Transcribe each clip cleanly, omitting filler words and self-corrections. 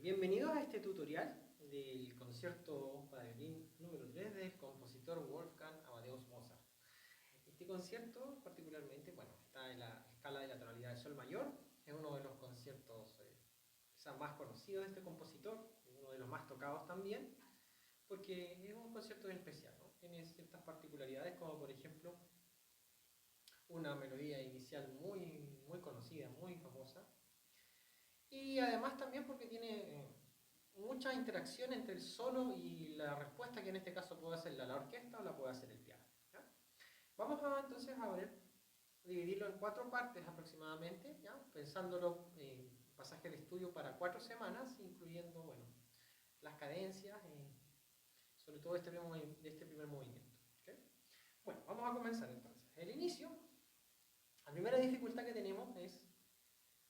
Bienvenidos a este tutorial del concierto para violín número 3 del compositor Wolfgang Amadeus Mozart. Este concierto particularmente, está en la escala de la tonalidad de sol mayor, es uno de los conciertos quizás más conocidos de este compositor, uno de los más tocados también, porque es un concierto bien especial, ¿no? Tiene ciertas particularidades como por ejemplo una melodía inicial muy conocida, muy famosa, y además también porque tiene mucha interacción entre el solo y la respuesta, que en este caso puede hacer la orquesta o la puede hacer el piano, ¿ya? Vamos entonces a dividirlo en 4 partes aproximadamente, ¿ya? Pensándolo pasaje de estudio para 4 semanas, incluyendo las cadencias, sobre todo de este primer movimiento, ¿okay? Bueno, vamos a comenzar entonces. El inicio, la primera dificultad que tenemos es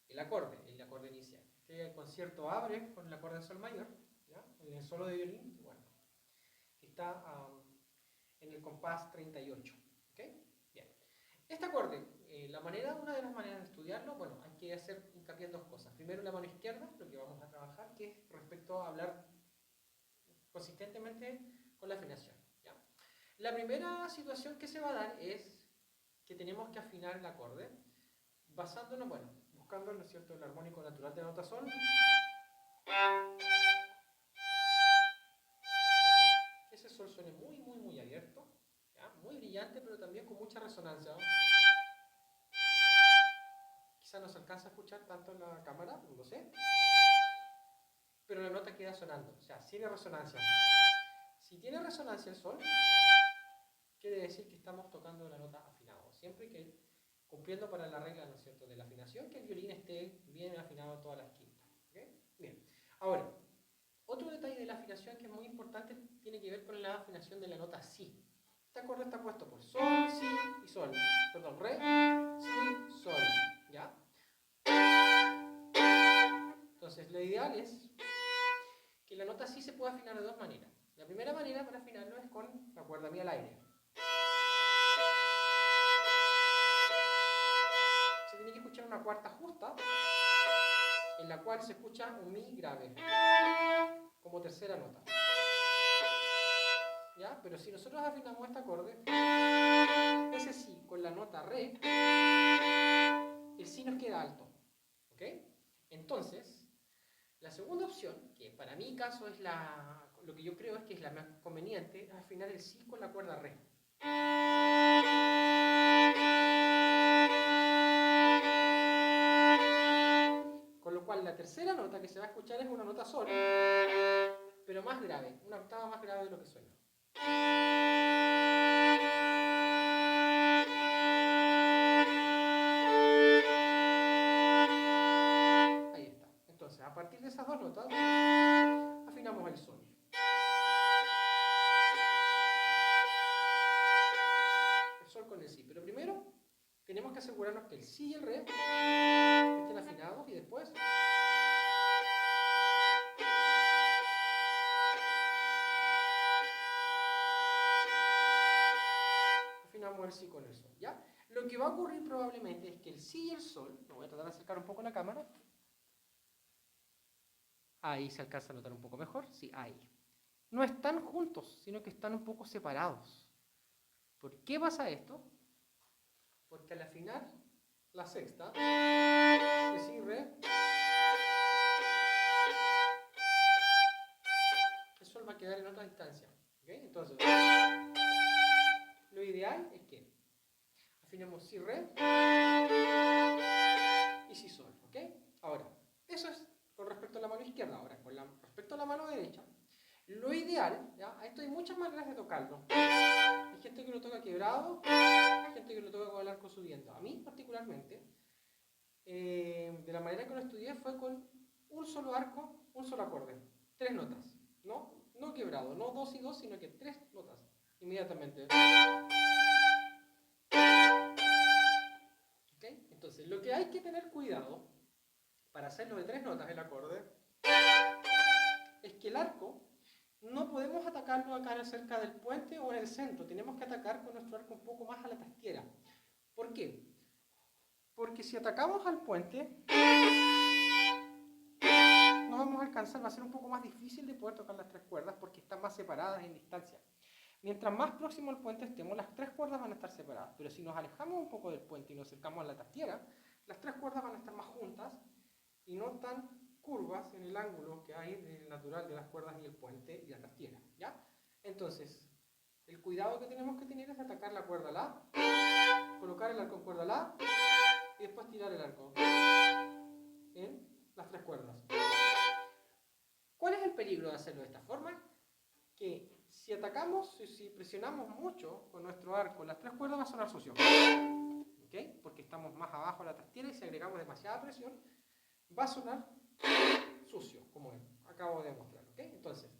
el acorde inicial. Este concierto abre con el acorde de sol mayor, ¿ya? En el solo de violín, que está en el compás 38. ¿Okay? Bien. Este acorde, una de las maneras de estudiarlo, hay que hacer hincapié en 2 cosas. Primero, la mano izquierda, lo que vamos a trabajar, que es respecto a hablar consistentemente con la afinación, ¿ya? La primera situación que se va a dar es que tenemos que afinar el acorde basándonos, buscando, ¿no es cierto?, el armónico natural de la nota sol. Que ese sol suene muy abierto, ¿ya? Muy brillante, pero también con mucha resonancia, ¿no? Quizá no se alcanza a escuchar tanto en la cámara, no lo sé, pero la nota queda sonando, o sea, tiene resonancia. Si tiene resonancia el sol, quiere decir que estamos tocando la nota afinado, siempre que cumpliendo para la regla, ¿no es cierto?, de la afinación, que el violín esté bien afinado en todas las quintas. ¿Okay? Bien. Ahora, otro detalle de la afinación que es muy importante tiene que ver con la afinación de la nota si. Este acorde está puesto por sol, si y sol. Perdón, re, si, sol. ¿Ya? Entonces, lo ideal es que la nota si se pueda afinar de 2 maneras. La primera manera para afinarlo es con la cuerda mía al aire. Se tiene que escuchar una cuarta justa, en la cual se escucha un mi grave como tercera nota, ¿ya? Pero si nosotros afinamos este acorde, ese si con la nota re, el si nos queda alto, ¿ok? Entonces, la segunda opción, que para mi caso es lo que yo creo es que es la más conveniente, es afinar el si con la cuerda re. Con lo cual la tercera nota que se va a escuchar es una nota sol, pero más grave, una octava más grave de lo que suena. Ahí está. Entonces, a partir de esas 2 notas, afinamos el sol. El sol con el si. Pero primero, tenemos que asegurarnos que el si y el re estén afinados y después afinamos el si con el sol, ¿ya? Lo que va a ocurrir probablemente es que el si y el sol, lo voy a tratar de acercar un poco la cámara, ahí se alcanza a notar un poco mejor, sí, ahí. No están juntos, sino que están un poco separados. ¿Por qué pasa esto? Porque al afinar la sexta, de si, re, el sol va a quedar en otra distancia, ¿okay? Entonces, lo ideal es que afinemos si, re y si, sol, ¿ok? Ahora, eso es con respecto a la mano izquierda. Ahora, respecto a la mano derecha, lo ideal, ¿ya? Esto hay muchas maneras de tocarlo. Hay gente que lo toca quebrado, hay gente que lo toca con el arco subiendo. A mí, particularmente, de la manera que lo estudié fue con un solo arco, un solo acorde, 3 notas. No quebrado, no 2 y 2, sino que 3 notas inmediatamente. ¿Okay? Entonces, lo que hay que tener cuidado para hacerlo de 3 notas el acorde es que el arco no podemos atacarlo acá cerca del puente o en el centro. Tenemos que atacar con nuestro arco un poco más a la trastiera. ¿Por qué? Porque si atacamos al puente, no vamos a alcanzar va a ser un poco más difícil de poder tocar las tres cuerdas porque están más separadas en distancia. Mientras más próximo al puente estemos, las tres cuerdas van a estar separadas, pero si nos alejamos un poco del puente y nos acercamos a la tastiera, las tres cuerdas van a estar más juntas y no tan curvas en el ángulo que hay del natural de las cuerdas y el puente y la tastiera, ¿ya? Entonces, el cuidado que tenemos que tener es atacar la cuerda La, colocar el arco en cuerda La y después tirar el arco en las tres cuerdas. ¿Cuál es el peligro de hacerlo de esta forma? Que si atacamos, si presionamos mucho con nuestro arco las tres cuerdas va a sonar sucio, ¿okay? Porque estamos más abajo de la tastiera y si agregamos demasiada presión va a sonar sucio, como acabo de demostrar, ¿okay? Entonces,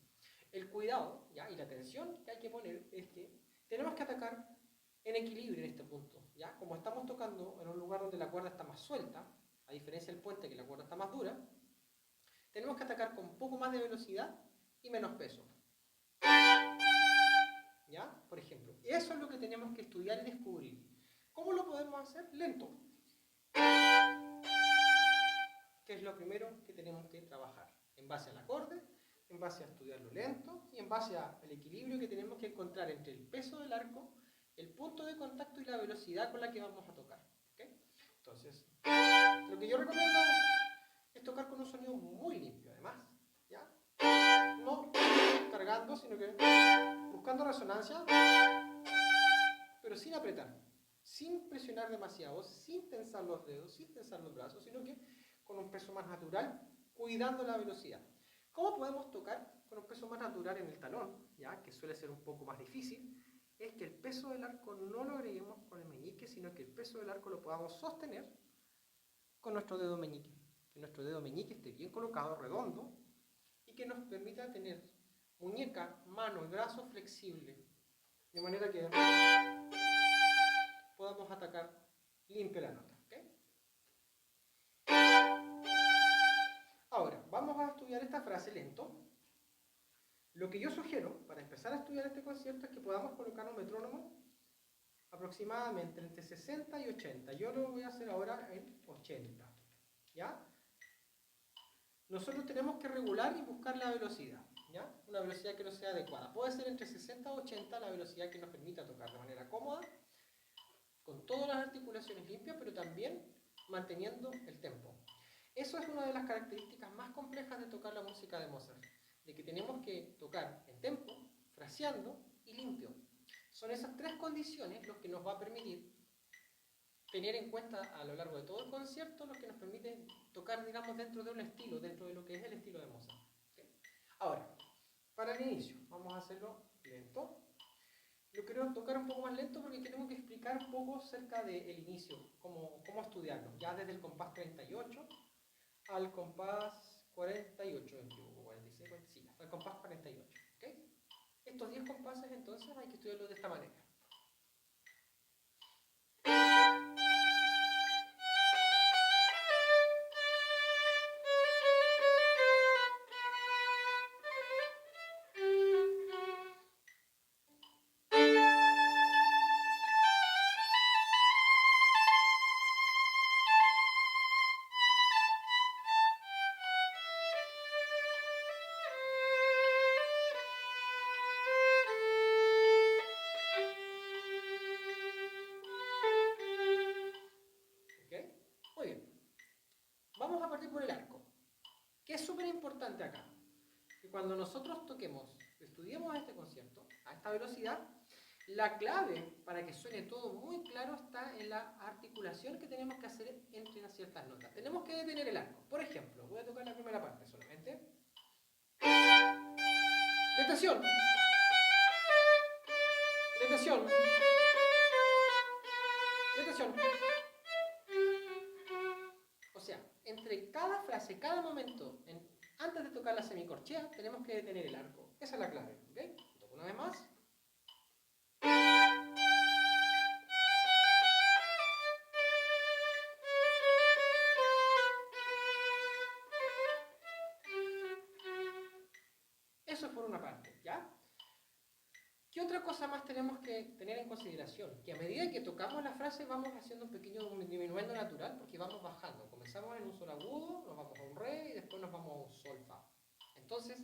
el cuidado, ¿ya? Y la atención que hay que poner es que tenemos que atacar en equilibrio en este punto, ¿ya? Como estamos tocando en un lugar donde la cuerda está más suelta, a diferencia del puente que la cuerda está más dura, tenemos que atacar con un poco más de velocidad y menos peso, ¿ya? Por ejemplo, eso es lo que tenemos que estudiar y descubrir. ¿Cómo lo podemos hacer? Lento, que es lo primero que tenemos que trabajar, en base al acorde, en base a estudiarlo lento y en base al equilibrio que tenemos que encontrar entre el peso del arco, el punto de contacto y la velocidad con la que vamos a tocar, ¿okay? Entonces, lo que yo recomiendo es tocar con un sonido muy limpio, además, ¿ya? No cargando, sino que buscando resonancia, pero sin apretar, sin presionar demasiado, sin tensar los dedos, sin tensar los brazos, sino que con un peso más natural, cuidando la velocidad. ¿Cómo podemos tocar con un peso más natural en el talón, ya que suele ser un poco más difícil? Es que el peso del arco no lo agreguemos con el meñique, sino que el peso del arco lo podamos sostener con nuestro dedo meñique. Que nuestro dedo meñique esté bien colocado, redondo, y que nos permita tener muñeca, mano y brazo flexible, de manera que podamos atacar limpio la nota, ¿okay? Ahora, vamos a estudiar esta frase lento. Lo que yo sugiero para empezar a estudiar este concierto es que podamos colocar un metrónomo aproximadamente entre 60 y 80. Yo lo voy a hacer ahora en 80, ¿ya? Nosotros tenemos que regular y buscar la velocidad, ¿ya? Una velocidad que no sea adecuada. Puede ser entre 60 y 80 la velocidad que nos permita tocar de manera cómoda, con todas las articulaciones limpias, pero también manteniendo el tempo. Eso es una de las características más complejas de tocar la música de Mozart, de que tenemos que tocar en tempo, fraseando y limpio. Son esas tres condiciones los que nos va a permitir tener en cuenta a lo largo de todo el concierto, los que nos permiten tocar, digamos, dentro de un estilo, dentro de lo que es el estilo de Mozart, ¿okay? Ahora, para el inicio, vamos a hacerlo lento. Yo quiero tocar un poco más lento porque tengo que explicar un poco acerca del inicio, cómo estudiarlo, ya desde el compás 38 al compás 48, 46, 45, al compás 48, ¿okay? Estos 10 compases entonces hay que estudiarlos de esta manera. Muy bien, vamos a partir por el arco, que es súper importante acá, que cuando nosotros toquemos, estudiemos este concierto a esta velocidad, la clave para que suene todo muy claro está en la articulación que tenemos que hacer entre las ciertas notas. Tenemos que detener el arco. Por ejemplo, voy a tocar la primera parte solamente. Detención. Detención. Detención. O sea, entre cada frase, cada momento, antes de tocar la semicorchea, tenemos que detener el arco. Esa es la clave, ¿ok? Toco una vez más. Eso es por una parte, ¿ya? ¿Qué otra cosa más tenemos que tener en consideración? Que a medida que tocamos la frase vamos haciendo un pequeño diminuendo natural porque vamos bajando. Comenzamos en un sol agudo, nos vamos a un re y después nos vamos a un sol fa. Entonces,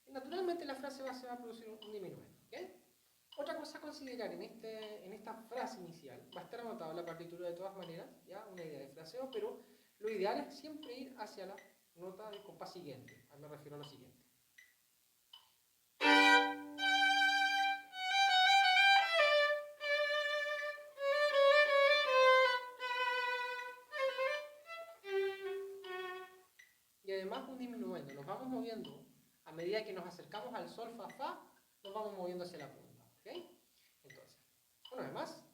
naturalmente la frase se va a producir un diminuendo. ¿Okay? Otra cosa a considerar en esta frase inicial, va a estar anotado en la partitura de todas maneras, ya una idea de fraseo, pero lo ideal es siempre ir hacia la nota del compás siguiente. Me refiero a lo siguiente. Y además un diminuendo, nos vamos moviendo a medida que nos acercamos al sol, fa, fa, nos vamos moviendo hacia la punta. ¿Okay? Entonces, una vez más.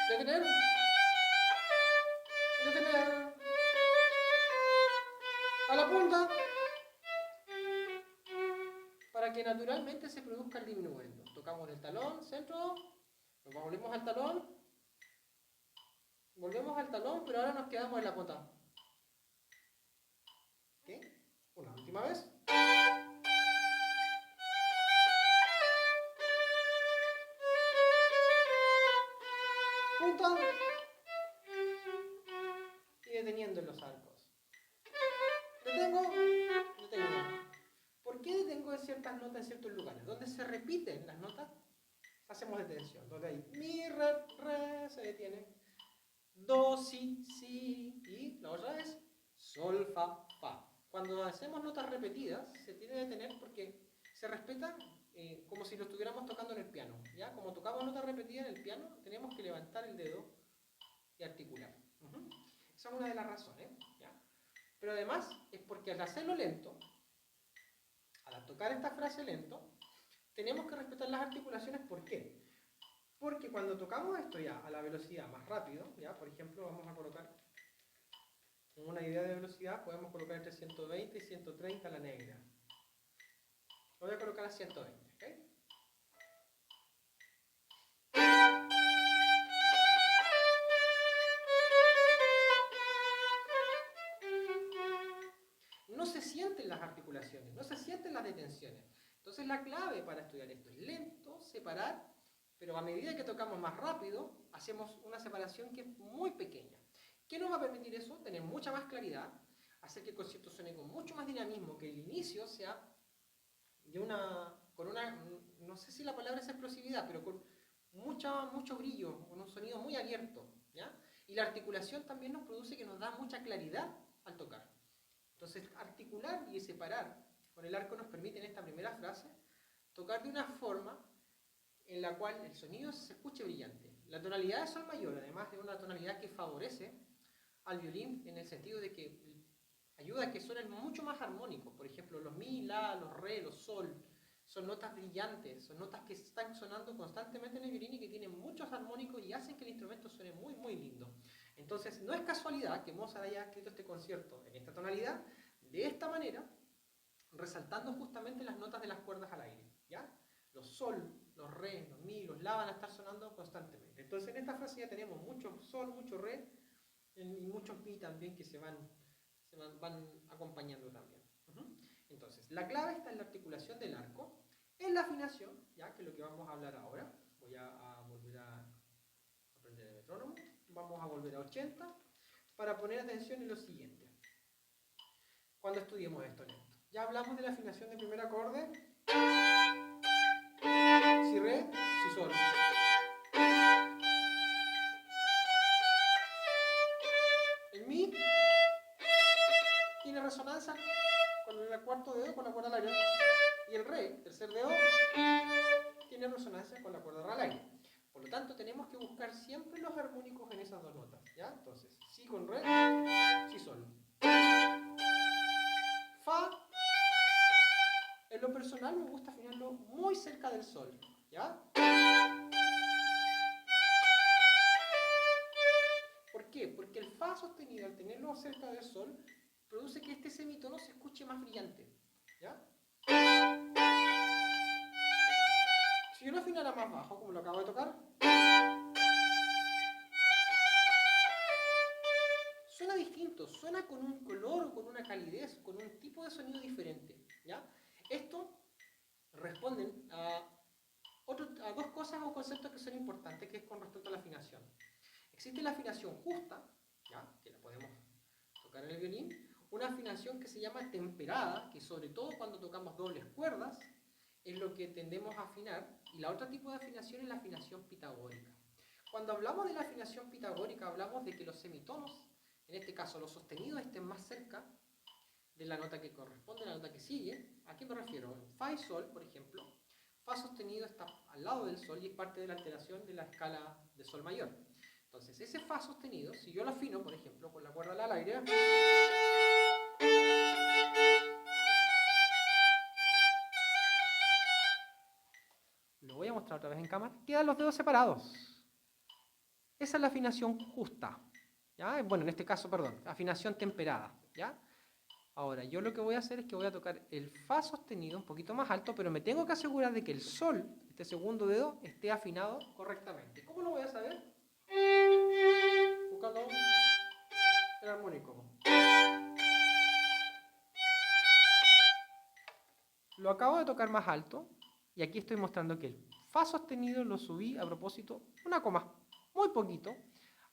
Detener. Detener. A la punta. Para que naturalmente se produzca el diminuendo. Tocamos el talón, centro, nos volvemos al talón, volvemos al talón, pero ahora nos quedamos en la punta. ¿Okay? Una última vez. Punta. Y deteniendo en los arcos. Detengo, detengo. ¿Por qué detengo en ciertas notas en ciertos lugares? Donde se repiten las notas, hacemos detención. Donde hay mi, re, se detiene. Do, si, si, y la otra es sol, fa, fa. Cuando hacemos notas repetidas, se tiene que detener porque se respeta como si lo estuviéramos tocando en el piano. ¿Ya? Como tocamos notas repetidas en el piano, tenemos que levantar el dedo y articular. Esa es una de las razones. ¿Ya? Pero además es porque al hacerlo lento, al tocar esta frase lento, tenemos que respetar las articulaciones. ¿Por qué? Porque cuando tocamos esto ya a la velocidad más rápido, ya, por ejemplo, vamos a colocar una idea de velocidad, podemos colocar entre 120 y 130 la negra. Lo voy a colocar a 120, ¿ok? No se sienten las articulaciones, no se sienten las detenciones. Entonces la clave para estudiar esto es lento, separar, pero a medida que tocamos más rápido, hacemos una separación que es muy pequeña. ¿Qué nos va a permitir eso? Tener mucha más claridad, hacer que el concierto suene con mucho más dinamismo, que el inicio sea con una, no sé si la palabra es explosividad, pero con mucho brillo, con un sonido muy abierto, ¿ya? Y la articulación también nos produce que nos da mucha claridad al tocar. Entonces, articular y separar con el arco nos permite en esta primera frase tocar de una forma en la cual el sonido se escuche brillante. La tonalidad de sol mayor, además de una tonalidad que favorece al violín en el sentido de que ayuda a que suenen mucho más armónicos. Por ejemplo, los mi, la, los re, los sol, son notas brillantes, son notas que están sonando constantemente en el violín y que tienen muchos armónicos y hacen que el instrumento suene muy, muy lindo. Entonces, no es casualidad que Mozart haya escrito este concierto en esta tonalidad, de esta manera, resaltando justamente las notas de las cuerdas al aire, ¿ya? Los sol, los re, los mi, los la van a estar sonando constantemente. Entonces, en esta frase ya tenemos mucho sol, mucho re y muchos mi también que van acompañando también. Entonces, la clave está en la articulación del arco, en la afinación, ya que es lo que vamos a hablar ahora. Voy a volver a aprender el metrónomo. Vamos a volver a 80 para poner atención en lo siguiente. Cuando estudiemos esto lento. Ya hablamos de la afinación del primer acorde. Si re, si sol. El mi tiene resonancia con el cuarto dedo con la cuerda al aire. Y el re, tercer dedo, tiene resonancia con la cuerda al aire. Por lo tanto, tenemos que buscar siempre los armónicos en esas dos notas. ¿Ya? Entonces, si con re, si sol. Fa, en lo personal me gusta afinarlo muy cerca del sol. ¿Ya? ¿Por qué? Porque el fa sostenido, al tenerlo cerca del sol, produce que este semitono se escuche más brillante. ¿Ya? Si yo lo afinara más bajo, como lo acabo de tocar, suena distinto, suena con un color, con una calidez, con un tipo de sonido diferente. ¿Ya? Esto responde a dos cosas o conceptos que son importantes, que es con respecto a la afinación. Existe la afinación justa, ¿ya? Que la podemos tocar en el violín, una afinación que se llama temperada, que sobre todo cuando tocamos dobles cuerdas, es lo que tendemos a afinar, y la otra tipo de afinación es la afinación pitagórica. Cuando hablamos de la afinación pitagórica, hablamos de que los semitonos, en este caso los sostenidos, estén más cerca de la nota que corresponde a la nota que sigue. ¿A qué me refiero? Fa y sol, por ejemplo, Fa sostenido está al lado del sol y es parte de la alteración de la escala de sol mayor. Entonces, ese Fa sostenido, si yo lo afino, por ejemplo, con la cuerda la al aire, lo voy a mostrar otra vez en cámara, quedan los dedos separados. Esa es la afinación justa, ¿ya? Bueno, en este caso, perdón, afinación temperada, ¿ya? Ahora, yo lo que voy a hacer es que voy a tocar el Fa sostenido un poquito más alto, pero me tengo que asegurar de que el Sol, este segundo dedo, esté afinado correctamente. ¿Cómo lo voy a saber? Buscando el armónico. Lo acabo de tocar más alto, y aquí estoy mostrando que el Fa sostenido lo subí a propósito una coma, muy poquito.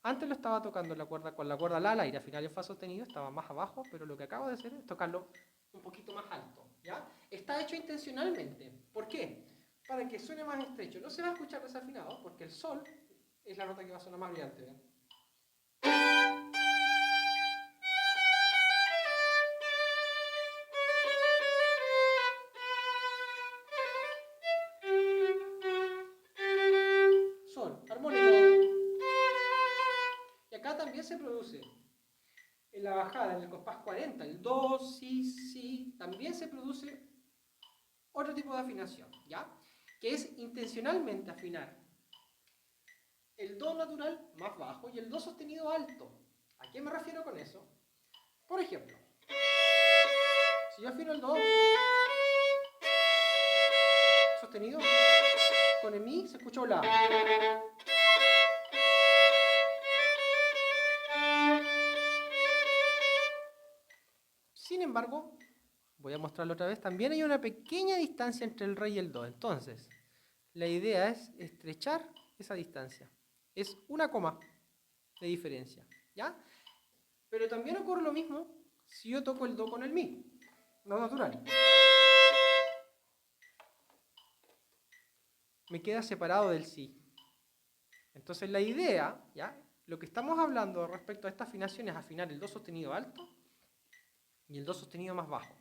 Antes lo estaba tocando con la cuerda La al aire, al final el Fa sostenido estaba más abajo, pero lo que acabo de hacer es tocarlo un poquito más alto, ¿ya? Está hecho intencionalmente. ¿Por qué? Para que suene más estrecho. No se va a escuchar desafinado, porque el Sol es la nota que va a sonar más brillante, ¿ven? Sol, armónico. Y acá también se produce en la bajada, en el compás 40, el do, si, si, también se produce otro tipo de afinación, ¿ya? Que es intencionalmente afinar el do natural más bajo y el do sostenido alto. ¿A qué me refiero con eso? Por ejemplo, si yo afino el do sostenido, con el mi se escucha un la. Sin embargo, voy a mostrarlo otra vez, también hay una pequeña distancia entre el re y el do. Entonces, la idea es estrechar esa distancia. Es una coma de diferencia, ¿ya? Pero también ocurre lo mismo si yo toco el do con el mi, no natural. Me queda separado del si. Entonces la idea, ¿ya? Lo que estamos hablando respecto a esta afinación es afinar el do sostenido alto y el do sostenido más bajo.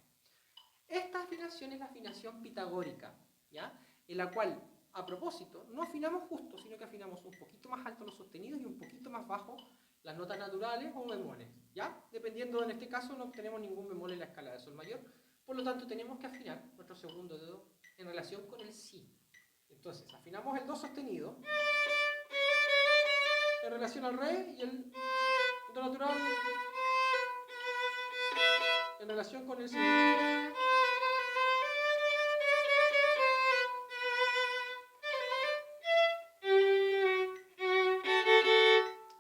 Esta afinación es la afinación pitagórica, ¿ya? En la cual, a propósito, no afinamos justo, sino que afinamos un poquito más alto los sostenidos y un poquito más bajo las notas naturales o bemoles, ¿ya? Dependiendo, en este caso, no obtenemos ningún bemol en la escala de sol mayor, por lo tanto tenemos que afinar nuestro segundo dedo en relación con el si. Entonces, afinamos el do sostenido en relación al re y el do natural en relación con el si.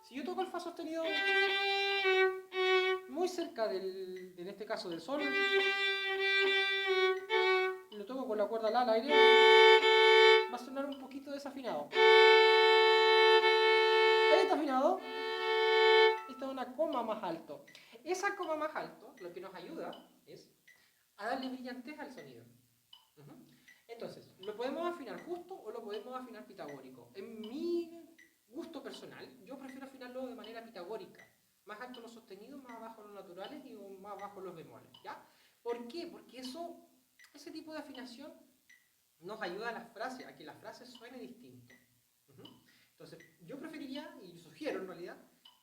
Si yo toco el Fa sostenido muy cerca en este caso del sol, y lo toco con la cuerda La al aire, va a sonar un poquito desafinado. Ahí está afinado. Está una coma más alto. Esa coma más alto lo que nos ayuda es a darle brillantez al sonido. Entonces, lo podemos afinar justo o lo podemos afinar pitagórico. En mi gusto personal, yo prefiero afinarlo de manera pitagórica. Más alto los sostenidos, más abajo los naturales y más bajo los bemoles, ¿ya? ¿Por qué? Porque ese tipo de afinación nos ayuda a que la frase suene distinto. Entonces, yo preferiría, y sugiero en realidad,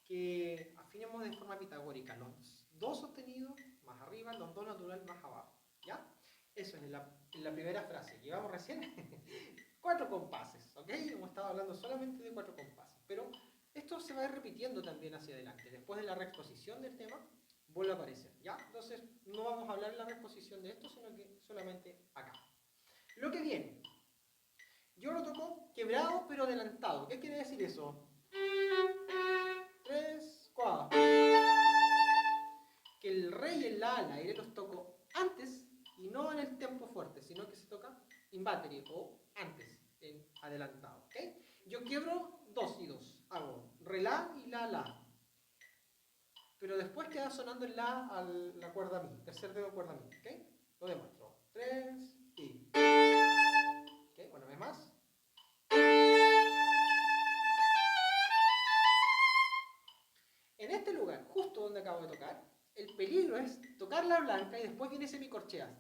que afinemos de forma pitagórica, los do sostenidos más arriba, los do natural más abajo, ¿ya? Eso es en la primera frase. Llevamos recién 4 compases, ¿ok? Hemos estado hablando solamente de 4 compases, pero esto se va a ir repitiendo también hacia adelante. Después de la reexposición del tema, vuelve a aparecer, ¿ya? Entonces, no vamos a hablar en la reexposición de esto, sino que solamente acá. Lo que viene. Yo lo toco quebrado pero adelantado. ¿Qué quiere decir eso? 3, 4. Que el re y el la al aire los toco antes y no en el tempo fuerte, sino que se toca in battery o antes, en adelantado. ¿Okay? Yo quiebro 2 y 2. Hago re la y la la. pero después queda sonando el La a la cuerda Mi, tercer dedo cuerda Mi, ¿ok? Lo demuestro. 3 y... ¿Ok? Una vez más. En este lugar, justo donde acabo de tocar, el peligro es tocar la blanca y después viene semicorcheas.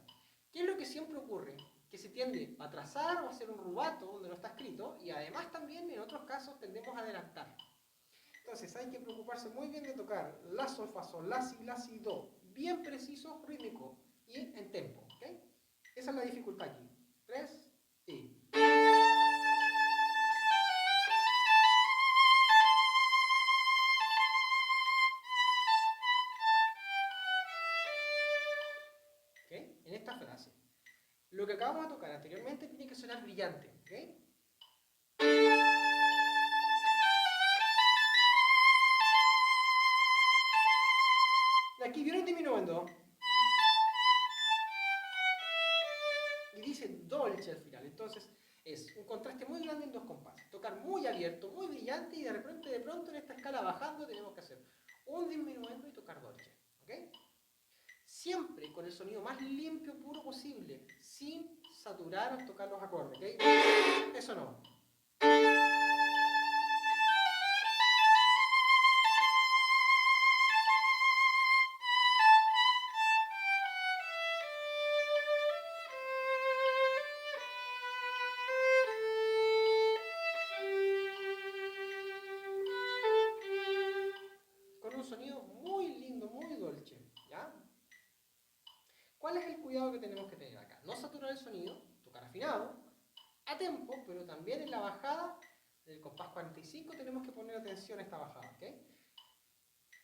¿Qué es lo que siempre ocurre? Que se tiende a atrasar o a hacer un rubato donde no está escrito, y además también en otros casos tendemos a adelantar. Entonces hay que preocuparse muy bien de tocar la, sol, fa, sol, la, si, do, bien preciso, rítmico y en tempo. ¿Okay? Esa es la dificultad aquí. 3 y... ¿Okay? En esta frase. Lo que acabamos de tocar anteriormente tiene que sonar brillante. ¿Okay? Aquí viene un diminuendo. Y dice dolce al final. Entonces es un contraste muy grande en dos compases. Tocar muy abierto, muy brillante, y de pronto en esta escala bajando tenemos que hacer un diminuendo y tocar dolce. ¿Okay? Siempre con el sonido más limpio, puro posible, sin saturar al tocar los acordes. ¿Okay? Eso no. Con un sonido muy lindo, muy dolce. ¿Ya? ¿Cuál es el cuidado que tenemos que tener acá? No saturar el sonido, tocar afinado, a tempo, pero también en la bajada del compás 45 tenemos que poner atención a esta bajada. ¿Okay?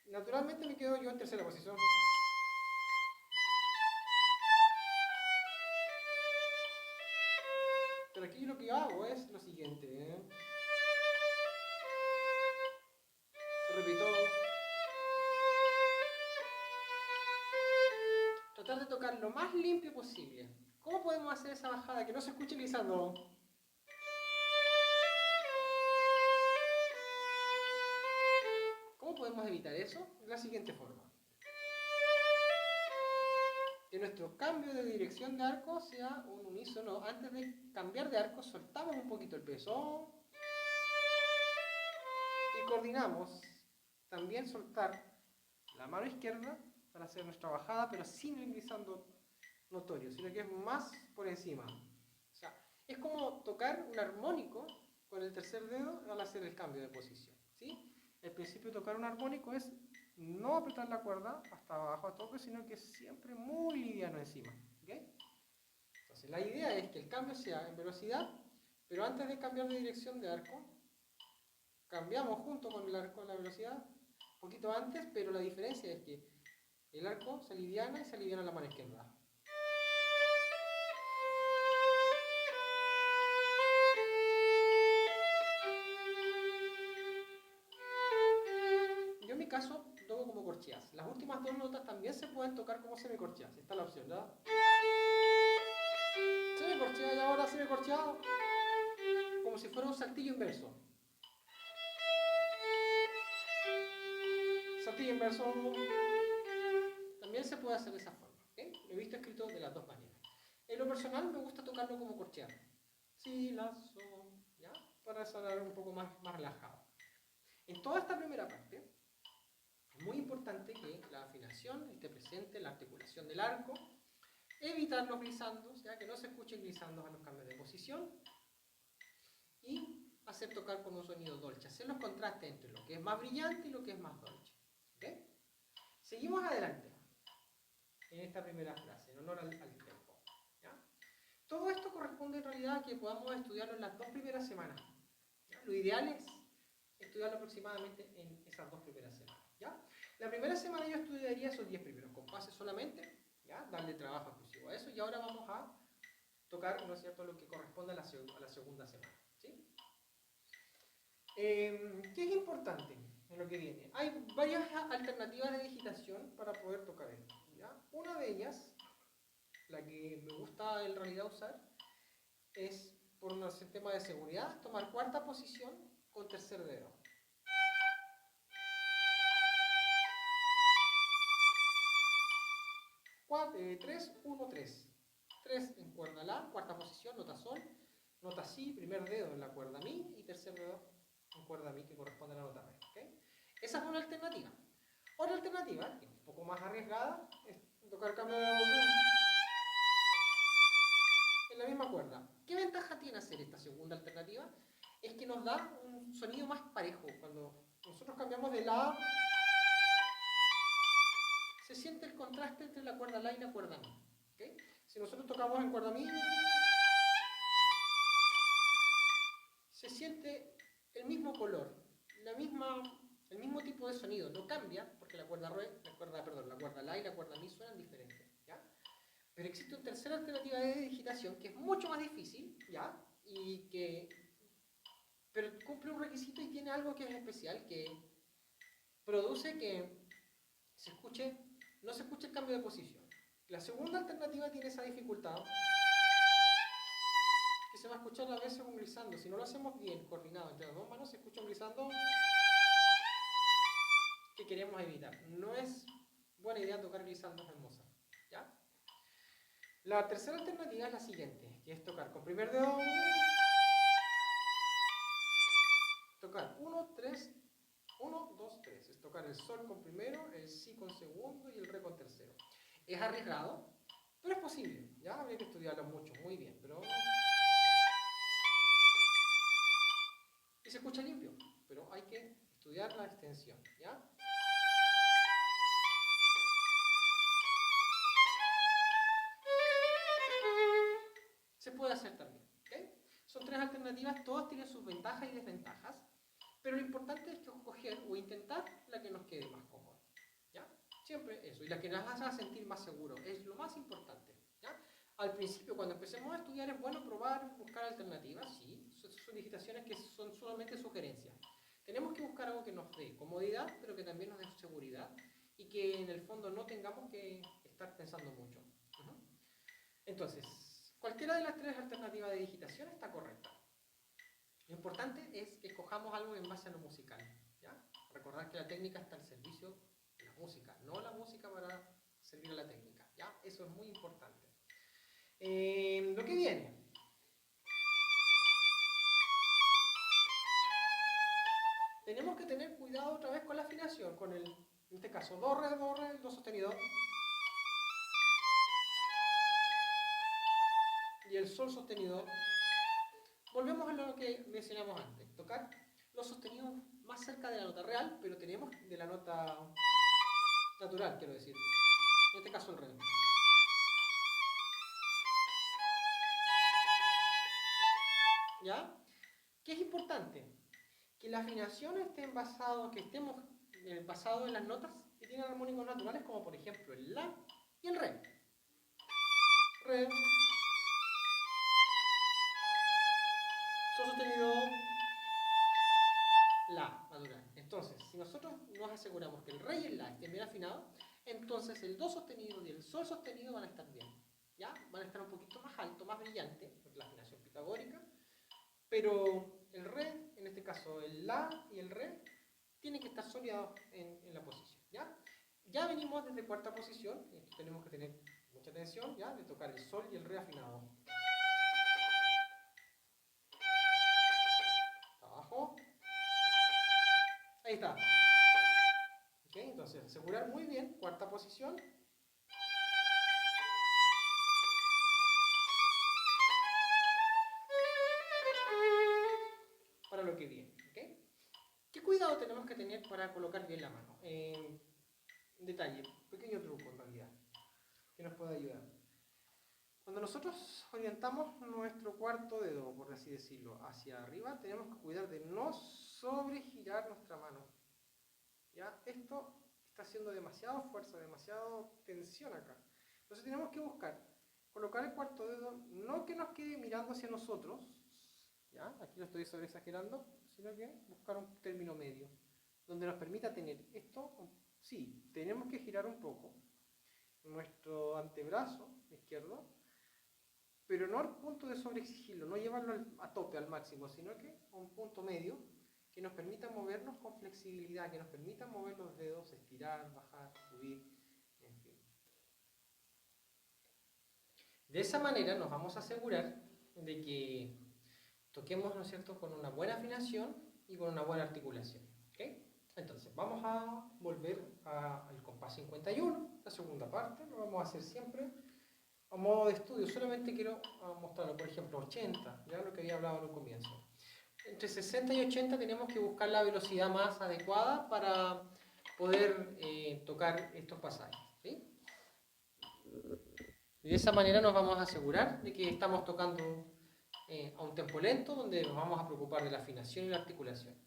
Naturalmente me quedo yo en tercera posición. Pero aquí lo que hago es lo siguiente. Repito. Tratar de tocar lo más limpio posible. ¿Cómo podemos hacer esa bajada que no se escuche glissando? ¿Cómo podemos evitar eso? De la siguiente forma. Que nuestro cambio de dirección de arco sea un unísono. Antes de cambiar de arco soltamos un poquito el peso y coordinamos también soltar la mano izquierda para hacer nuestra bajada, pero sin el glissando notorio, sino que es más por encima. O sea, es como tocar un armónico con el tercer dedo al hacer el cambio de posición. ¿Sí? El principio de tocar un armónico es no apretar la cuerda hasta abajo a tope, sino que siempre muy liviano encima. ¿Okay? Entonces la idea es que el cambio sea en velocidad, pero antes de cambiar de dirección de arco, cambiamos junto con el arco la velocidad, un poquito antes, pero la diferencia es que el arco se aliviana y se aliviana la mano izquierda. Yo en mi caso toco como corcheas. Las últimas dos notas también se pueden tocar como semicorcheas. Esta es la opción, ¿verdad? Semicorcheado y ahora semicorcheado. Como si fuera un saltillo inverso. Saltillo inverso. También se puede hacer de esa forma. ¿Okay? Lo he visto escrito de las dos maneras. En lo personal me gusta tocarlo como corcheado. Si, la, sol, ¿ya? Para sonar un poco más relajado. En toda esta primera parte, es muy importante que la afinación esté presente, la articulación del arco, evitar los glissandos, ya que no se escuchen glissandos a los cambios de posición, y hacer tocar con un sonido dolce, hacer los contrastes entre lo que es más brillante y lo que es más dolce. ¿Okay? Seguimos adelante en esta primera frase, en honor al tempo. ¿Ya? Todo esto corresponde en realidad a que podamos estudiarlo en las dos primeras semanas. ¿Ya? Lo ideal es estudiarlo aproximadamente en esas dos primeras semanas. ¿Ya? La primera semana yo estudiaría esos 10 primeros compases solamente, ¿ya? Darle trabajo exclusivo a eso, y ahora vamos a tocar, ¿no es cierto?, lo que corresponde a la segunda semana. ¿Sí? ¿Qué es importante en lo que viene? Hay varias alternativas de digitación para poder tocar esto. ¿Ya? Una de ellas, la que me gusta en realidad usar, es por un sistema de seguridad, tomar cuarta posición con tercer dedo. 3, 1, 3. 3 en cuerda La, cuarta posición, nota Sol, nota Si, primer dedo en la cuerda Mi y tercer dedo en cuerda Mi que corresponde a la nota Re. ¿Okay? Esa es una alternativa. Otra alternativa, que es un poco más arriesgada, es tocar cambio de posición en la misma cuerda. ¿Qué ventaja tiene hacer esta segunda alternativa? Es que nos da un sonido más parejo. Cuando nosotros cambiamos de La, se siente el contraste entre la cuerda La y la cuerda Mi. ¿Okay? Si nosotros tocamos en cuerda Mi, se siente el mismo color, el mismo tipo de sonido. No cambia, porque la cuerda La y la cuerda Mi suenan diferentes. ¿Ya? Pero existe una tercera alternativa de digitación que es mucho más difícil, ¿ya? Pero cumple un requisito y tiene algo que es especial, que produce que no se escuche el cambio de posición. La segunda alternativa tiene esa dificultad, que se va a escuchar a veces un glissando. Si no lo hacemos bien, coordinado entre las dos manos, se escucha un glissando que queremos evitar. No es buena idea tocar glissandos en Mozart, ¿ya? La tercera alternativa es la siguiente, que es tocar con primer dedo, tocar 1, 3, 1, 2, 3. Es tocar el Sol con primero, el Si con segundo y el Re con tercero. Es arriesgado, pero es posible. Ya habría que estudiarlo mucho, muy bien. Y se escucha limpio, pero hay que estudiar la extensión. ¿Ya? Se puede hacer también. ¿Okay? Son tres alternativas, todas tienen sus ventajas y desventajas, pero lo importante es que escoger o intentar la que nos quede más cómoda. ¿Ya? Siempre eso, y la que nos haga sentir más seguros, es lo más importante. ¿Ya? Al principio, cuando empecemos a estudiar, es bueno probar, buscar alternativas, sí, son digitaciones que son solamente sugerencias. Tenemos que buscar algo que nos dé comodidad, pero que también nos dé seguridad, y que en el fondo no tengamos que estar pensando mucho. Entonces, cualquiera de las tres alternativas de digitación está correcta. Lo importante es que escojamos algo en base a lo musical. ¿Ya? Recordar que la técnica está al servicio de la música, no la música para servir a la técnica. ¿Ya? Eso es muy importante. Lo que viene. Tenemos que tener cuidado otra vez con la afinación, con en este caso, do, re, el do sostenido. Y el sol sostenido. Volvemos a lo que mencionamos antes. Tocar los sostenidos más cerca de la nota real, pero tenemos de la nota natural, quiero decir. En este caso el re. ¿Ya? ¿Qué es importante? Que la afinación esté que estemos basados en las notas que tienen armónicos naturales, como por ejemplo el la y el re. Re, sol sostenido, la natural. Entonces, si nosotros nos aseguramos que el re y el la estén bien afinados, entonces el do sostenido y el sol sostenido van a estar bien. ¿Ya? Van a estar un poquito más alto, más brillante, porque la afinación pitagórica, pero el re, en este caso el la y el re, tienen que estar soleados en la posición. ¿Ya? Ya venimos desde cuarta posición, y aquí tenemos que tener mucha atención, ¿ya? De tocar el sol y el re afinados. Abajo. Ahí está. ¿Okay? Entonces, asegurar muy bien, cuarta posición. Para lo que viene. ¿Okay? ¿Qué cuidado tenemos que tener para colocar bien la mano? Detalle, pequeño truco en realidad, que nos puede ayudar. Cuando nosotros orientamos nuestro cuarto dedo, por así decirlo, hacia arriba, tenemos que cuidar de no sobregirar nuestra mano. ¿Ya? Esto está haciendo demasiada fuerza, demasiada tensión acá. Entonces tenemos que buscar colocar el cuarto dedo, no que nos quede mirando hacia nosotros, ¿ya? Aquí lo estoy sobreexagerando, sino que buscar un término medio, donde nos permita tener esto. Sí, tenemos que girar un poco nuestro antebrazo izquierdo, pero no al punto de sobreexigirlo, no llevarlo a tope, al máximo, sino que a un punto medio que nos permita movernos con flexibilidad, que nos permita mover los dedos, estirar, bajar, subir, en fin. De esa manera nos vamos a asegurar de que toquemos, ¿no es cierto?, con una buena afinación y con una buena articulación. ¿Okay? Entonces, vamos a volver al compás 51, la segunda parte, lo vamos a hacer siempre a modo de estudio. Solamente quiero mostrarlo, por ejemplo, 80, ya lo que había hablado en un comienzo. Entre 60 y 80 tenemos que buscar la velocidad más adecuada para poder tocar estos pasajes. ¿Sí? Y de esa manera nos vamos a asegurar de que estamos tocando a un tempo lento, donde nos vamos a preocupar de la afinación y la articulación.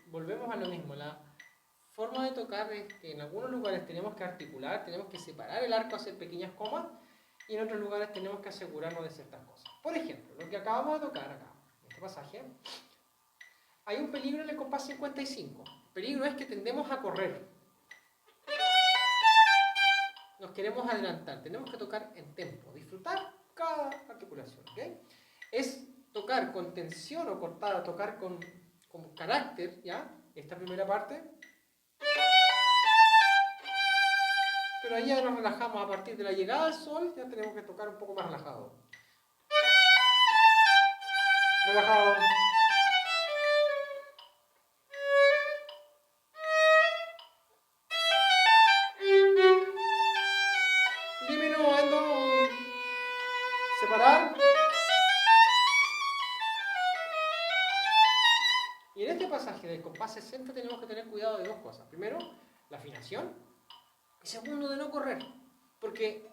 Volvemos a lo mismo. La forma de tocar es que en algunos lugares tenemos que articular, tenemos que separar el arco, hacer pequeñas comas, y en otros lugares tenemos que asegurarnos de ciertas cosas. Por ejemplo, lo que acabamos de tocar acá, en este pasaje, hay un peligro en el compás 55. El peligro es que tendemos a correr. Nos queremos adelantar, tenemos que tocar en tempo, disfrutar cada articulación. ¿Okay? Es tocar con tensión o cortada, tocar con carácter, ¿ya? Esta primera parte. Pero ahí ya nos relajamos a partir de la llegada del sol, ya tenemos que tocar un poco más relajado. Relajado. Disminuyendo. Separar. Y en este pasaje del compás 60 tenemos que tener cuidado de dos cosas. Primero, la afinación. Y segundo, de no correr. Porque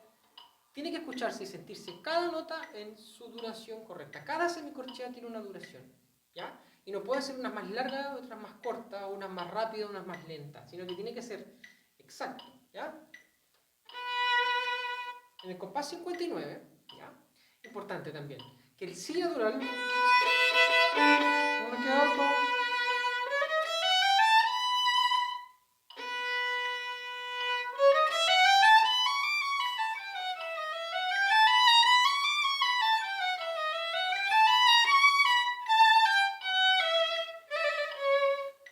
tiene que escucharse y sentirse cada nota en su duración correcta. Cada semicorchea tiene una duración. ¿Ya? Y no puede ser unas más largas, otras más cortas, unas más rápidas, unas más lentas. Sino que tiene que ser exacto. ¿Ya? En el compás 59, ¿ya? Importante también, que el si natural no me queda alto.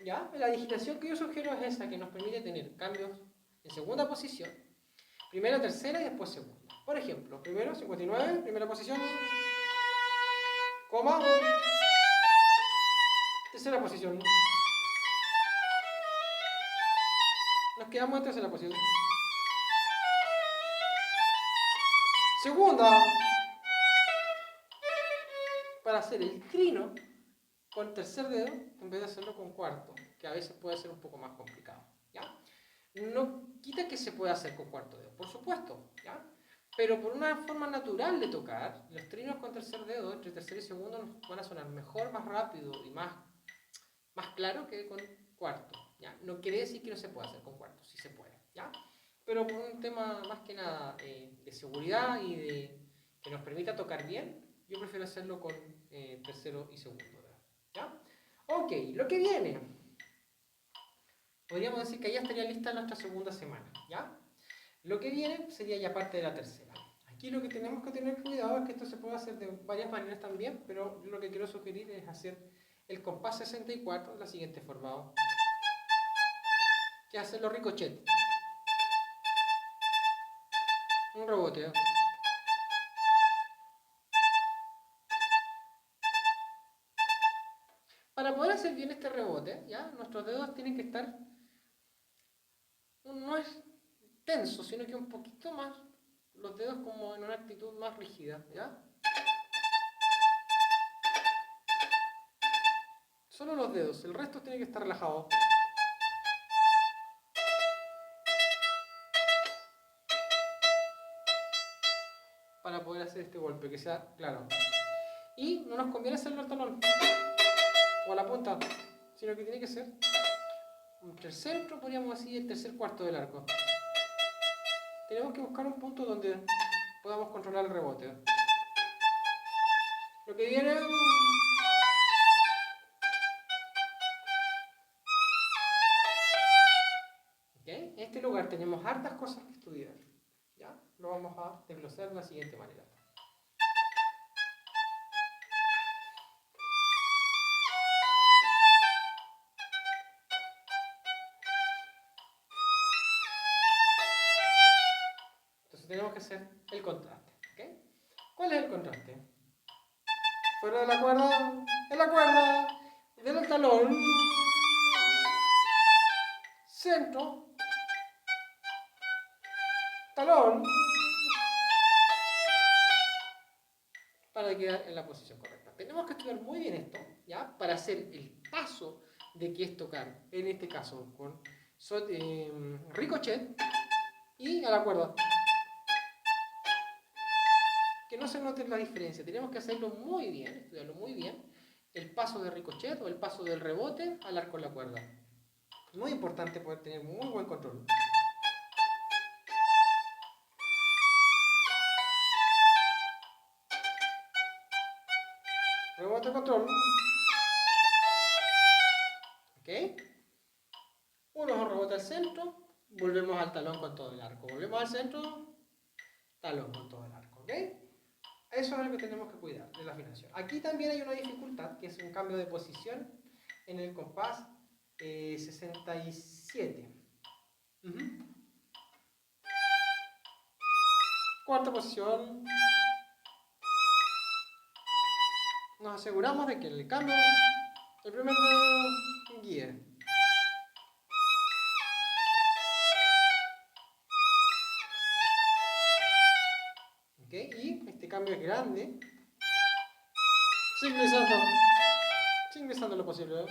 ¿Ya? La digitación que yo sugiero es esa, que nos permite tener cambios en segunda posición, primera, tercera y después segunda. Por ejemplo, primero 59, primera posición, coma, tercera posición. Nos quedamos en tercera posición. Segunda, para hacer el trino con tercer dedo en vez de hacerlo con cuarto, que a veces puede ser un poco más complicado. ¿Ya? No quita que se pueda hacer con cuarto dedo, por supuesto, ¿ya? Pero por una forma natural de tocar, los trinos con tercer dedo, entre tercer y segundo, nos van a sonar mejor, más rápido y más claro que con cuarto, ¿ya? No quiere decir que no se pueda hacer con cuarto, sí se puede, ¿ya? Pero por un tema más que nada de seguridad y de que nos permita tocar bien, yo prefiero hacerlo con tercero y segundo dedo, ¿ya? Ok, lo que viene. Podríamos decir que ya estaría lista nuestra segunda semana, ¿ya? Lo que viene sería ya parte de la tercera. Aquí lo que tenemos que tener cuidado es que esto se puede hacer de varias maneras también, pero lo que quiero sugerir es hacer el compás 64 de la siguiente forma, que hace los ricochetes. Un rebote, ¿eh? Para poder hacer bien este rebote, ¿ya? Nuestros dedos tienen que estar, no es tenso, sino que un poquito más, los dedos como en una actitud más rígida, ¿ya? Solo los dedos, el resto tiene que estar relajado. Para poder hacer este golpe, que sea claro. Y no nos conviene hacerlo al talón o a la punta, sino que tiene que ser entre el centro, podríamos decir, el tercer cuarto del arco. Tenemos que buscar un punto donde podamos controlar el rebote. Lo que viene... ¿Okay? En este lugar tenemos hartas cosas que estudiar. ¿Ya? Lo vamos a desglosar de la siguiente manera. Entonces tenemos que hacer el contraste. ¿Okay? ¿Cuál es el contraste? Fuera de la cuerda, en la cuerda, del talón, centro, talón, para quedar en la posición correcta. Tenemos que estudiar muy bien esto, ¿ya? Para hacer el paso de que es tocar, en este caso con ricochet y a la cuerda. Que no se note la diferencia, tenemos que hacerlo muy bien, estudiarlo muy bien, el paso de ricochet o el paso del rebote al arco en la cuerda. Muy importante poder tener muy buen control. Rebote, control. ¿Ok? Uno es un rebote al centro, volvemos al talón con todo el arco. Volvemos al centro, talón con todo el arco. ¿Ok? Eso es lo que tenemos que cuidar de la afinación. Aquí también hay una dificultad, que es un cambio de posición en el compás 67. Cuarta posición. Nos aseguramos de que el cambio, el primer dedo guíe. ¿Ok? Y este cambio es grande. Sincronizando lo posible.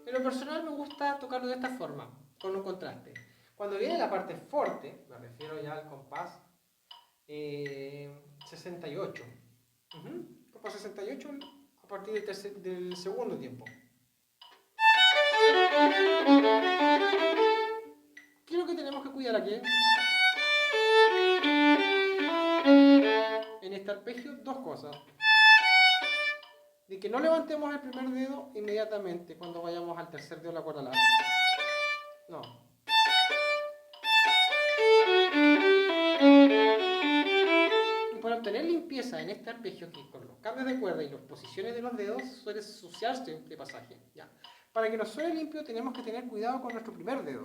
En lo personal me gusta tocarlo de esta forma, con un contraste. Cuando viene la parte fuerte, me refiero ya al compás 68. Compás 68 a partir del segundo tiempo. ¿Qué es lo que tenemos que cuidar aquí? En este arpegio, dos cosas. De que no levantemos el primer dedo inmediatamente cuando vayamos al tercer dedo de la cuerda larga. No. Y para obtener limpieza en este arpegio, que con los cambios de cuerda y las posiciones de los dedos suele asociarse este pasaje, ¿ya? Para que nos suene limpio tenemos que tener cuidado con nuestro primer dedo.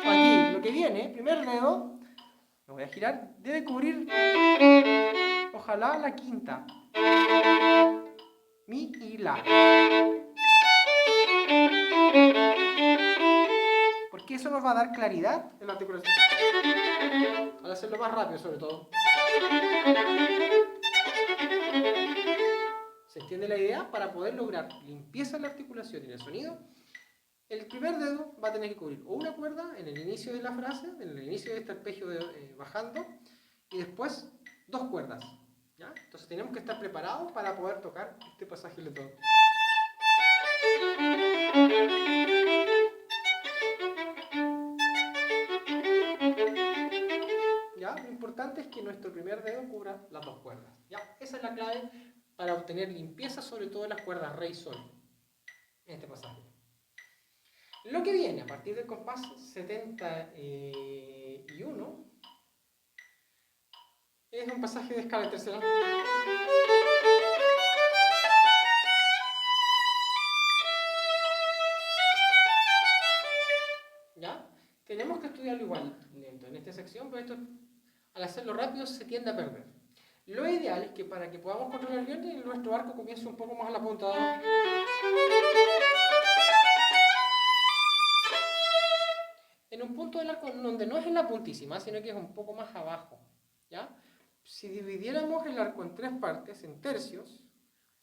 Aquí, lo que viene, primer dedo, lo voy a girar, debe cubrir, ojalá, la quinta. Mi y la. Porque eso nos va a dar claridad en la articulación. Al hacerlo más rápido, sobre todo. ¿Se entiende la idea? Para poder lograr limpieza en la articulación y en el sonido, el primer dedo va a tener que cubrir o una cuerda en el inicio de la frase, en el inicio de este arpegio bajando, y después dos cuerdas. ¿Ya? Entonces tenemos que estar preparados para poder tocar este pasaje de todo. ¿Ya? Lo importante es que nuestro primer dedo cubra las dos cuerdas. ¿Ya? Esa es la clave para obtener limpieza, sobre todo en las cuerdas re y sol, en este pasaje. Lo que viene a partir del compás 71 es un pasaje de escala tercera. ¿Ya? Tenemos que estudiarlo igual, lento, en esta sección, pero esto, al hacerlo rápido, se tiende a perder. Lo ideal es que para que podamos controlar bien, nuestro arco comience un poco más a la punta. En un punto del arco donde no es en la puntísima, sino que es un poco más abajo. ¿Ya? Si dividiéramos el arco en tres partes, en tercios,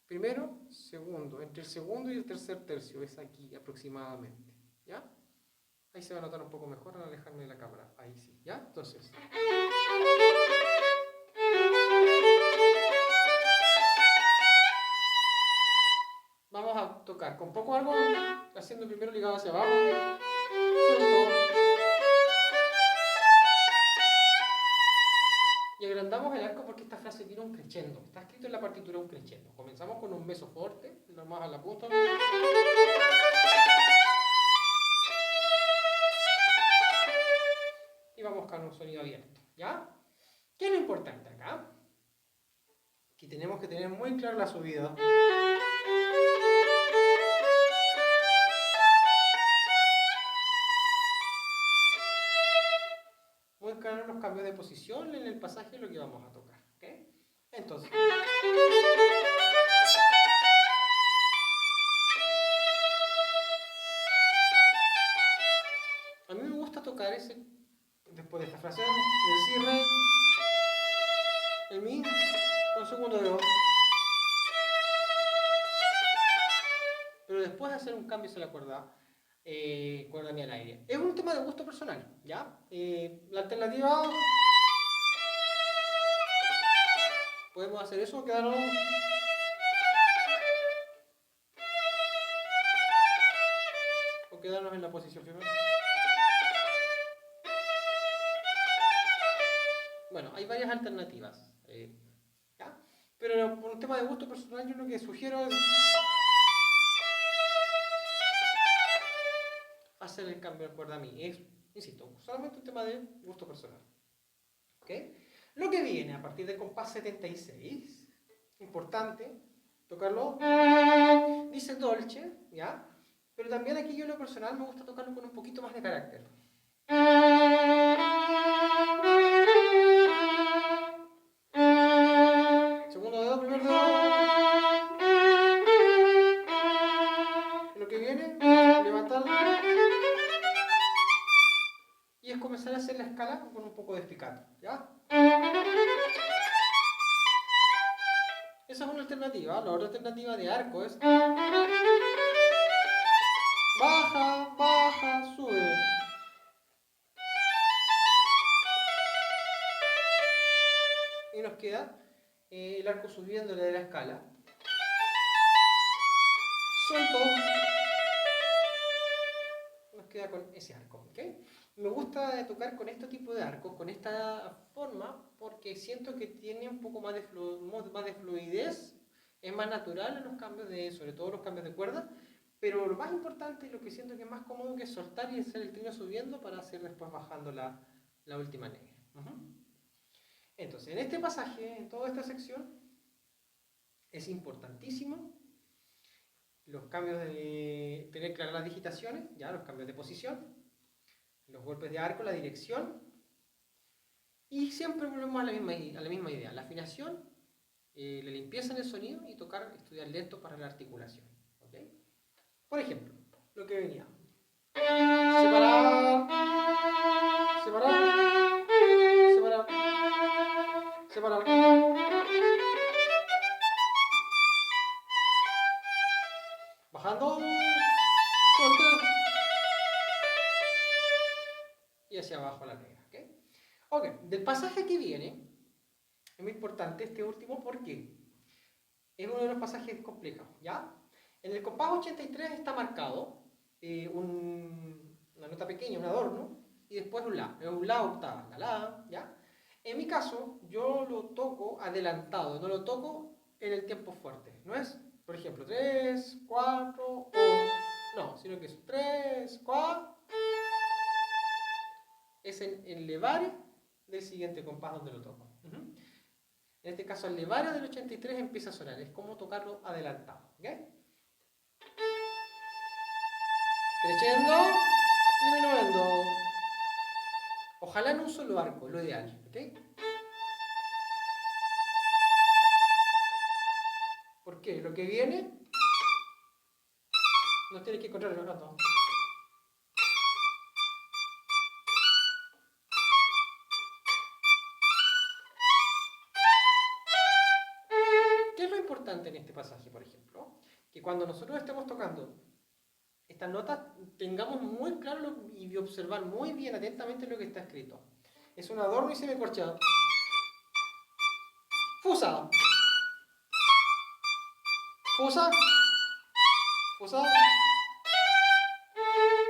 primero, segundo, entre el segundo y el tercer tercio, es aquí aproximadamente. ¿Ya? Ahí Ahí se va a notar un poco mejor al alejarme de la cámara. Ahí sí, ¿ya? Entonces. Vamos a tocar con poco árbol, haciendo primero ligado hacia abajo. Suelto. Y agrandamos el arco porque esta frase tiene un crescendo. Está escrito en la partitura un crescendo. Comenzamos con un meso fuerte, lo más a la punta. Y vamos con un sonido abierto, ¿ya? ¿Qué es lo importante acá? Que tenemos que tener muy claro la subida. Muy claro los cambios de posición en el pasaje lo que vamos a tocar, ¿ok? Entonces. A mí me gusta tocar ese, después de esta frase, el si, re, el mi, con segundo dedo. Pero después de hacer un cambio hacia la cuerda mi al aire. Es un tema de gusto personal, ¿ya? La alternativa... Podemos hacer eso o quedarnos... O quedarnos en la posición firme. Bueno, hay varias alternativas, ¿ya? Pero por un tema de gusto personal yo lo que sugiero es hacer el cambio de cuerda a mí. Es, insisto, solamente un tema de gusto personal. ¿Ok? Lo que viene a partir del compás 76, importante, tocarlo, dice dolce, ¿ya? Pero también aquí yo en lo personal me gusta tocarlo con un poquito más de carácter. Segundo dedo, primer dedo. Lo que viene, levantar. Y es comenzar a hacer la escala con un poco de espicato, ¿ya? Esa es una alternativa. La otra alternativa de arco es baja, baja, sube. Y nos queda el arco subiéndole de la escala. Suelto. Nos queda con ese arco, ¿ok? Me gusta tocar con este tipo de arcos, con esta forma, porque siento que tiene un poco más de fluidez, es más natural en los cambios sobre todo los cambios de cuerda, pero lo más importante y lo que siento que es más cómodo que es soltar y hacer el trino subiendo para hacer después bajando la última negra. Entonces, en este pasaje, en toda esta sección, es importantísimo los cambios de tener claras las digitaciones, ya los cambios de posición, los golpes de arco, la dirección, y siempre volvemos a la misma idea, la afinación, la limpieza en el sonido y estudiar lento para la articulación. ¿Okay? Por ejemplo, lo que venía. Separar, separar, separar, separar. Bajando, suelta. Y hacia abajo la negra. ¿Okay? Ok, del pasaje que viene, es muy importante este último porque es uno de los pasajes complejos, ¿ya? En el compás 83 está marcado una nota pequeña, un adorno, y después un la octava, la, ¿ya? En mi caso, yo lo toco adelantado, no lo toco en el tiempo fuerte, no es, por ejemplo, 3, 4, o... No, sino que es 3, 4... Es el levare del siguiente compás donde lo toco. En este caso, el levare del 83 empieza a sonar. Es como tocarlo adelantado. ¿Okay? Creciendo, disminuyendo. Ojalá en un solo arco, lo ideal. ¿Okay? Porque lo que viene nos tiene que encontrar el rato. ¿Qué es lo importante en este pasaje, por ejemplo? Que cuando nosotros estemos tocando estas notas tengamos muy claro y observar muy bien atentamente lo que está escrito. Es un adorno y semicorcheado. Fusa. Fusa. Fusa.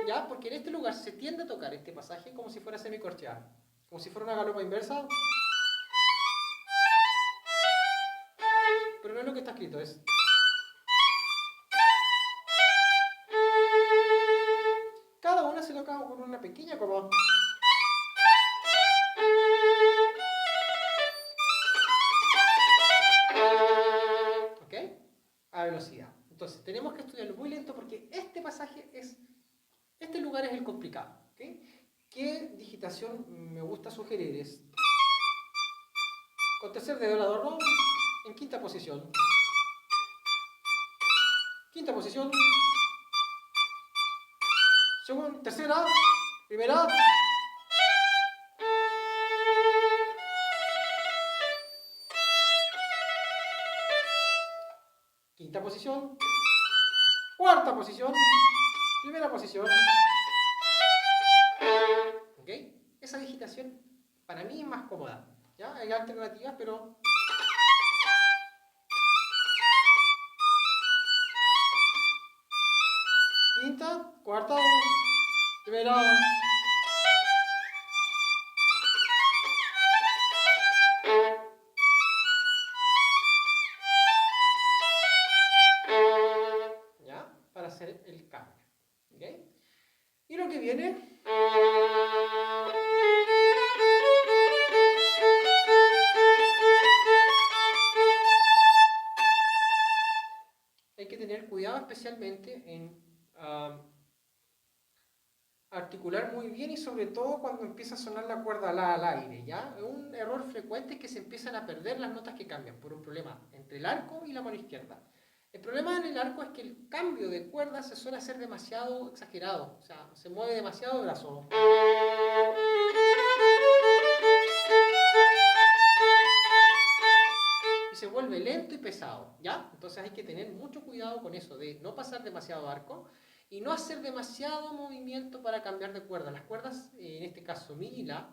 ¿Ya? Porque en este lugar se tiende a tocar este pasaje como si fuera semicorcheado. Como si fuera una galopa inversa. Pero no es lo que está escrito, es... Cada una se toca con una pequeña coma. ¿Ok? A velocidad. Entonces, tenemos que estudiarlo muy lento porque este pasaje es... Este lugar es el complicado. ¿Ok? ¿Qué digitación me gusta sugerir? Es... Con tercer dedo el adorno en quinta posición. Quinta posición. Segunda, tercera, primera. Quinta posición. Cuarta posición. Primera posición. ¿Ok? Esa digitación para mí es más cómoda. ¿Ya? Hay alternativas, pero... Quinta, cuarta, primera. ¿Ya? Para hacer el cambio. ¿Ok? Y lo que viene... Hay que tener cuidado especialmente en articular muy bien y sobre todo cuando empieza a sonar la cuerda la al aire, ¿ya? Un error frecuente es que se empiezan a perder las notas que cambian por un problema entre el arco y la mano izquierda. El problema en el arco es que el cambio de cuerda se suele hacer demasiado exagerado, o sea, se mueve demasiado el brazo. Y se vuelve lento y pesado, ¿ya? Entonces hay que tener mucho cuidado con eso, de no pasar demasiado arco y no hacer demasiado movimiento para cambiar de cuerda. Las cuerdas, en este caso mi y la,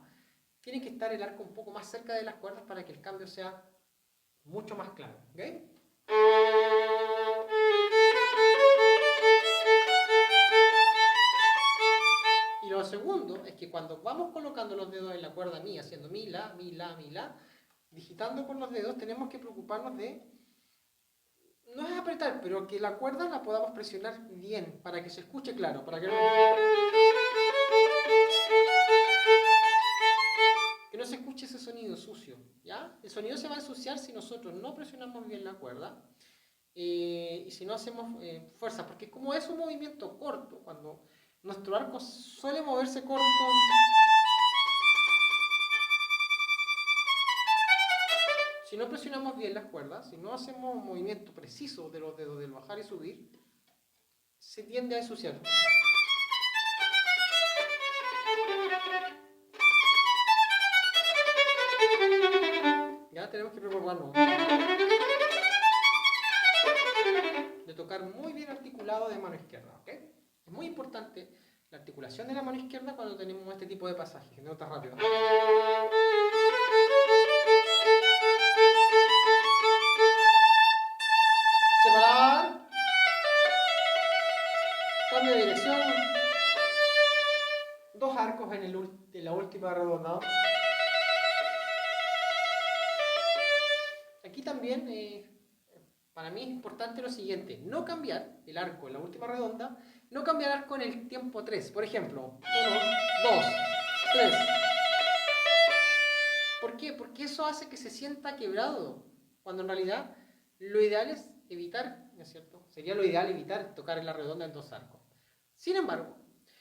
tiene que estar el arco un poco más cerca de las cuerdas para que el cambio sea mucho más claro. ¿Ok? Y lo segundo es que cuando vamos colocando los dedos en la cuerda mi, haciendo mi, la, digitando con los dedos, tenemos que preocuparnos de, no es apretar, pero que la cuerda la podamos presionar bien, para que se escuche claro, para que no se escuche ese sonido sucio, ¿ya? El sonido se va a ensuciar si nosotros no presionamos bien la cuerda y si no hacemos fuerza, porque como es un movimiento corto, cuando nuestro arco suele moverse corto, si no presionamos bien las cuerdas, si no hacemos un movimiento preciso de los dedos del bajar y subir, se tiende a ensuciar. Ya tenemos que preocuparnos de tocar muy bien articulado de mano izquierda, ¿ok? Es muy importante la articulación de la mano izquierda cuando tenemos este tipo de pasajes, de notas rápidas. Separar. Cambio de dirección. Dos arcos en la última redonda. Aquí también, para mí es importante lo siguiente, no cambiar el arco en la última redonda, no cambiar arco en el tiempo 3. Por ejemplo, 1, 2, 3. ¿Por qué? Porque eso hace que se sienta quebrado, cuando en realidad lo ideal es evitar, ¿no es cierto? Sería lo ideal evitar tocar en la redonda en dos arcos. Sin embargo,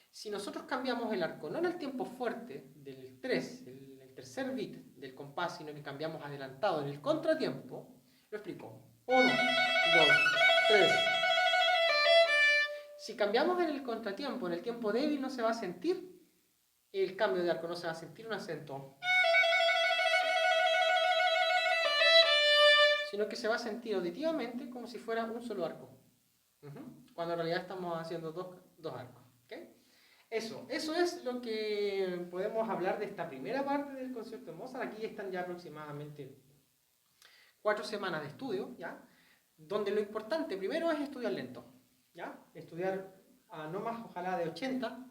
si nosotros cambiamos el arco, no en el tiempo fuerte del 3, el tercer beat del compás, sino que cambiamos adelantado en el contratiempo, lo explico. 1, 2, 3. Si cambiamos en el contratiempo, en el tiempo débil, no se va a sentir el cambio de arco, no se va a sentir un acento, sino que se va a sentir auditivamente como si fuera un solo arco. Cuando en realidad estamos haciendo dos dos arcos. ¿Okay? Eso es lo que podemos hablar de esta primera parte del concierto de Mozart. Aquí están ya aproximadamente 4 semanas de estudio, ¿ya? Donde lo importante primero es estudiar lento, ¿ya? Estudiar a no más, ojalá, de 80,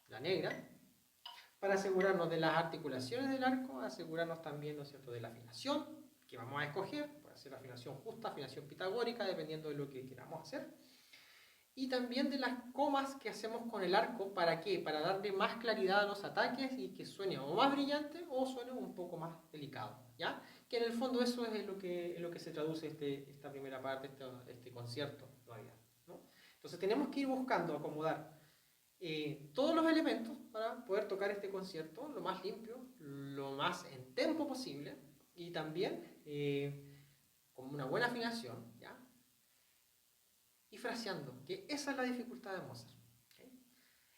la negra, para asegurarnos de las articulaciones del arco, asegurarnos también, ¿no es cierto?, de la afinación que vamos a escoger, puede ser afinación justa, afinación pitagórica, dependiendo de lo que queramos hacer. Y también de las comas que hacemos con el arco, ¿para qué? Para darle más claridad a los ataques y que suene o más brillante o suene un poco más delicado, ¿ya? Que en el fondo eso es lo que se traduce esta primera parte, este concierto, en realidad, ¿no? Entonces tenemos que ir buscando acomodar todos los elementos para poder tocar este concierto lo más limpio, lo más en tempo posible y también con una buena afinación, ¿ya? Y fraseando, que esa es la dificultad de Mozart. ¿Okay?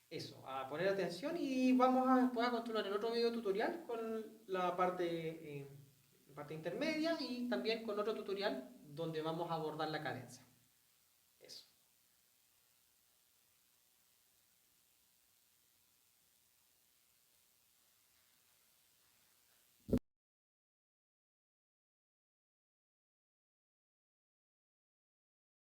Eso, a poner atención y vamos a después a continuar en otro video tutorial con la parte intermedia y también con otro tutorial donde vamos a abordar la cadencia.